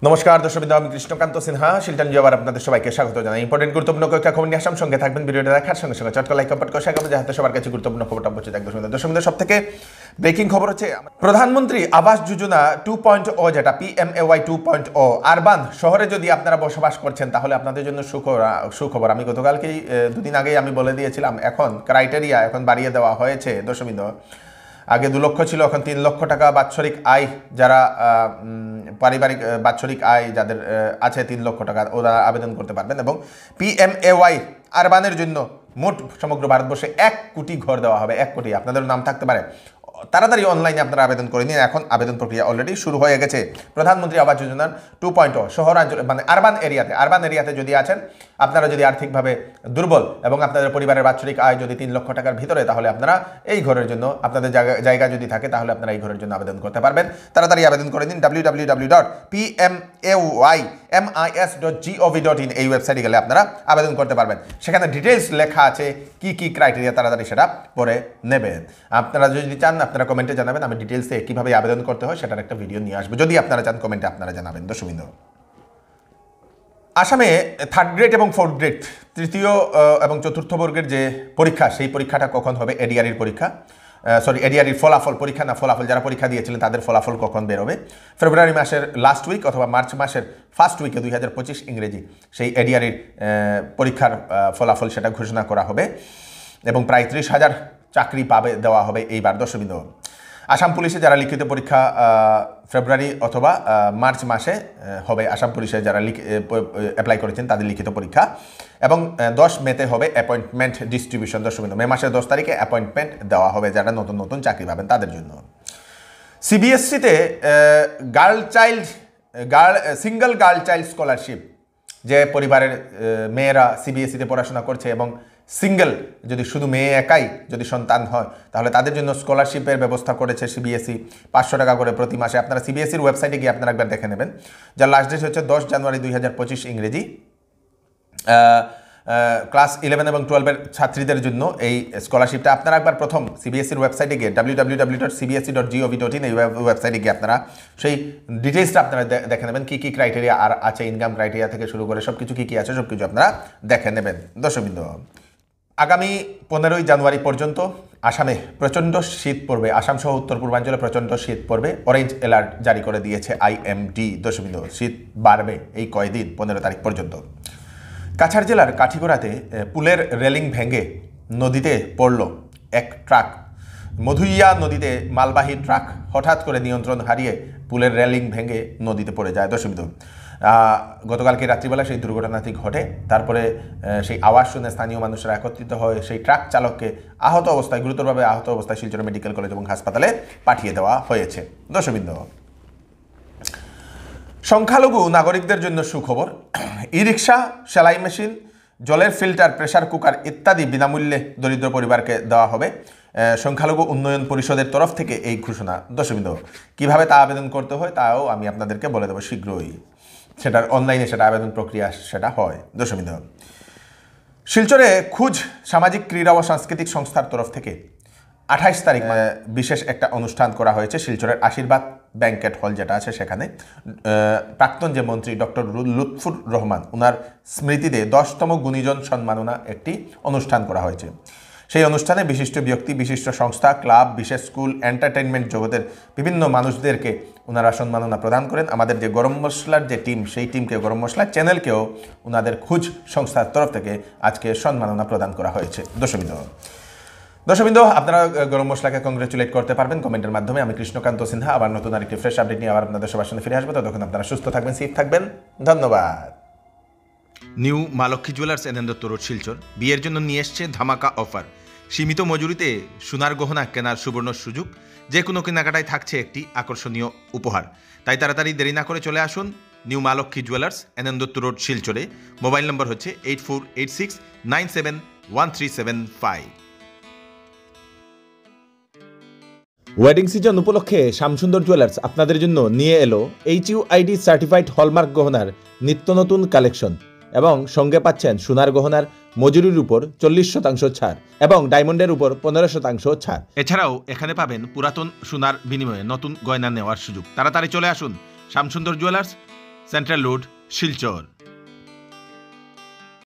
নমস্কার দর্শকবৃন্দ, আমি কৃষ্ণকান্ত সিনহা শিলটন জবার আপনাদের সবাইকে স্বাগত জানাই। ইম্পর্টেন্ট গুরুত্বপূর্ণ কয়েকটা খবর নিয়ে আসাম, সঙ্গে থাকবেন। ভিডিওটা দেখার সঙ্গে সঙ্গে চটকা লাইক কমেন্ট করে শেখাবো যাতে সবার কাছে গুরুত্বপূর্ণ খবরটা পৌঁছে যায়। দর্শকবৃন্দ, সব থেকে ব্রেকিং খবর হচ্ছে প্রধানমন্ত্রী আবাস যোজনা 2.0, যেটা PMAY 2.0, আরবান শহরে যদি আপনারা বসবাস করছেন তাহলে আপনাদের জন্য সুখবর। আমি গতকালকেই দুদিন আগেই আমি বলে দিয়েছিলাম, এখন ক্রাইটেরিয়া এখন বাড়িয়ে দেওয়া হয়েছে। দর্শকবৃন্দ, আগে 2 লক্ষ ছিল, এখন 3 লক্ষ টাকা বাৎসরিক আয়, যারা পারিবারিক বাৎসরিক আয় যাদের আছে 3 লক্ষ টাকা, ওরা আবেদন করতে পারবেন। এবং PMAY আরবানের জন্য মোট সমগ্র ভারতবর্ষে 1 কোটি ঘর দেওয়া হবে। 1 কোটি, আপনাদের নাম থাকতে পারে। তাড়াতাড়ি অনলাইনে আপনারা আবেদন করে নিন, এখন আবেদন প্রক্রিয়া অলরেডি শুরু হয়ে গেছে। প্রধানমন্ত্রী আবাস যোজনার 2.0 শহরাঞ্চল মানে আরবান এরিয়াতে যদি আছেন, আপনারা যদি আর্থিকভাবে দুর্বল এবং আপনাদের পরিবারের বাৎসরিক আয় যদি 3 লক্ষ টাকার ভিতরে, তাহলে আপনারা এই ঘরের জন্য, আপনাদের জায়গা যদি থাকে তাহলে আপনারা এই ঘরের জন্য আবেদন করতে পারবেন। তাড়াতাড়ি আবেদন করে দিন। www.pmays.gov.in এই ওয়েবসাইটে গেলে আপনারা আবেদন করতে পারবেন। সেখানে ডিটেলস লেখা আছে কি কি ক্রাইটেরিয়া, তাড়াতাড়ি সেটা পড়ে নেবেন। আপনারা যদি চান আপনারা কমেন্টে জানাবেন, আমি ডিটেলসে কীভাবে আবেদন করতে হয় সেটার একটা ভিডিও নিয়ে আসবো। যদি আপনারা চান কমেন্টে আপনারা জানাবেন। দর্শকবৃন্দ, আসামে 3rd গ্রেড এবং 4th গ্রেড, তৃতীয় এবং চতুর্থ বর্গের যে পরীক্ষা, সেই পরীক্ষাটা কখন হবে? এডিআরির পরীক্ষা, এডিআরির ফলাফল, পরীক্ষা না ফলাফল, যারা পরীক্ষা দিয়েছিলেন তাদের ফলাফল কখন বেরোবে? ফেব্রুয়ারি মাসের লাস্ট উইক অথবা মার্চ মাসের ফার্স্ট উইকে 2025 ইংরেজি সেই এডিআরির পরীক্ষার ফলাফল সেটা ঘোষণা করা হবে এবং প্রায় 30,000 চাকরি দেওয়া হবে এইবার। দর্শকবৃন্দ, আসাম পুলিশে যারা লিখিত পরীক্ষা ফেব্রুয়ারি অথবা মার্চ মাসে হবে, আসাম পুলিশে যারা অ্যাপ্লাই করেছেন তাদের লিখিত পরীক্ষা, এবং 10 মেতে হবে অ্যাপয়েন্টমেন্ট ডিস্ট্রিবিউশন। দর্শকবৃন্দ, মে মাসের 10 তারিখে অ্যাপয়েন্টমেন্ট দেওয়া হবে যারা নতুন নতুন চাকরি পাবেন তাদের জন্য। CBSEতে সিঙ্গল গার্ল চাইল্ড স্কলারশিপ, যে পরিবারের মেয়েরা CBSEতে পড়াশোনা করছে এবং সিঙ্গেল, যদি শুধু মেয়ে একাই যদি সন্তান হয় তাহলে তাদের জন্য স্কলারশিপের ব্যবস্থা করেছে CBSE। 500 টাকা করে প্রতি মাসে। আপনারা CBSEর ওয়েবসাইটে গিয়ে আপনারা একবার দেখে নেবেন। যার লাস্ট ডেট হচ্ছে 10 জানুয়ারি 2025 ইংরেজি। ক্লাস 11 এবং 12-এর ছাত্রীদের জন্য এই স্কলারশিপটা। আপনারা একবার প্রথম CBSEর ওয়েবসাইটে গিয়ে www.cbse.gov.in এই ওয়েবসাইটে গিয়ে আপনারা সেই ডিটেলসটা আপনারা দেখে নেবেন, কী কী ক্রাইটেরিয়া আর আছে, ইনকাম ক্রাইটেরিয়া থেকে শুরু করে সব কিছু কী কী আছে সব কিছু আপনারা দেখে নেবেন। দর্শকবৃন্দ, আগামী 15ই জানুয়ারি পর্যন্ত আসামে প্রচণ্ড শীত পড়বে। আসাম সহ উত্তর পূর্বাঞ্চলে প্রচণ্ড শীত পড়বে। অরেঞ্জ অ্যালার্ট জারি করে দিয়েছে IMD। দর্শকবৃন্দ, শীত বাড়বে এই কয়দিন, 15 তারিখ পর্যন্ত। কাছাড় জেলার কাঠিগোড়াতে পুলের রেলিং ভেঙে নদীতে পড়ল এক ট্রাক। মধুইয়া নদীতে মালবাহী ট্রাক হঠাৎ করে নিয়ন্ত্রণ হারিয়ে পুলের রেলিং ভেঙে নদীতে পড়ে যায়। দর্শকবৃন্দ, গতকালকে রাত্রিবেলা সেই দুর্ঘটনাটি ঘটে। তারপরে সেই আওয়াজ শুনে স্থানীয় মানুষরা একত্রিত হয়ে সেই ট্রাক চালককে গুরুতরভাবে আহত অবস্থায় শিলচর মেডিকেল কলেজ এবং হাসপাতালে পাঠিয়ে দেওয়া হয়েছে। দর্শকবৃন্দ, সংখ্যালঘু নাগরিকদের জন্য সুখবর। ই-রিক্সা, সেলাই মেশিন, জলের ফিল্টার, প্রেসার কুকার ইত্যাদি বিনামূল্যে দরিদ্র পরিবারকে দেওয়া হবে। সংখ্যালঘু উন্নয়ন পরিষদের তরফ থেকে এই ঘোষণা। দর্শকবৃন্দ, কীভাবে তা আবেদন করতে হয় তাও আমি আপনাদেরকে বলে দেবো শীঘ্রই। সেটার অনলাইনে সেটা আবেদন প্রক্রিয়া সেটা হয়। দর্শকবৃন্দ, শিলচরে খুঁজ সামাজিক ক্রীড়া ও সাংস্কৃতিক সংস্থার তরফ থেকে 28 তারিখ বিশেষ একটা অনুষ্ঠান করা হয়েছে শিলচরের আশীর্বাদ ব্যাংকেট হল যেটা আছে সেখানে। প্রাক্তন যে মন্ত্রী ডক্টর লুৎফুর রহমান, ওনার স্মৃতিতে 10তম গুণীজন সম্মাননা একটি অনুষ্ঠান করা হয়েছে। সেই অনুষ্ঠানে বিশিষ্ট ব্যক্তি, বিশিষ্ট সংস্থা, ক্লাব, বিশেষ স্কুল, এন্টারটেইনমেন্ট জগতের বিভিন্ন মানুষদেরকে ওনারা সম্মাননা প্রদান করেন। আমাদের যে গরম মশলার যে টিম, সেই টিমকে, গরম মশলা চ্যানেলকেও ওনাদের খুঁজ সংস্থার তরফ থেকে আজকে সম্মাননা প্রদান করা হয়েছে। দর্শকবৃন্দ, আপনারা গরম মশলাকে কংগ্রেচুলেট করতে পারবেন কমেন্টের মাধ্যমে। আমি কৃষ্ণকান্ত সিনহা আবার নতুন আরেকটি ফ্রেশ আপডেট নিয়ে আবার আপনাদের সবার সামনে ফিরে আসবো। ততক্ষণ আপনারা সুস্থ থাকবেন, সেফ থাকবেন। ধন্যবাদ। New Maa Lakshmi jewellers N Dutta road Silchar বিয়ের জন্য নিয়ে এসছে ধামাকা অফার। সীমিত মজুরিতে সোনার গহনা কেনার সুবর্ণ সুযোগ। যে কোনো কেনাকাটায় থাকছে একটি আকর্ষণীয় উপহার। তাই তাড়াতাড়ি দেরি না করে চলে আসুন new Maa Lakshmi jewellers N Dutta road শিলচরে। মোবাইল নম্বর হচ্ছে 8486971375। ওয়েডিং সিজন উপলক্ষে শ্যামসুন্দর জুয়েলার্স আপনাদের জন্য নিয়ে এলো HUID সার্টিফাইড হলমার্ক গহনার নিত্য নতুন কালেকশন এবং সঙ্গে পাচ্ছেন সোনার গহনার মজুরির উপর 40% ছাড় এবং ডায়মন্ডের উপর 15% ছাড়। এছাড়াও এখানে পাবেন পুরাতন সোনার বিনিময়ে নতুন গয়না নেওয়ার সুযোগ। তাড়াতাড়ি চলে আসুন Shyamsundar jewellers, central road, Silchar.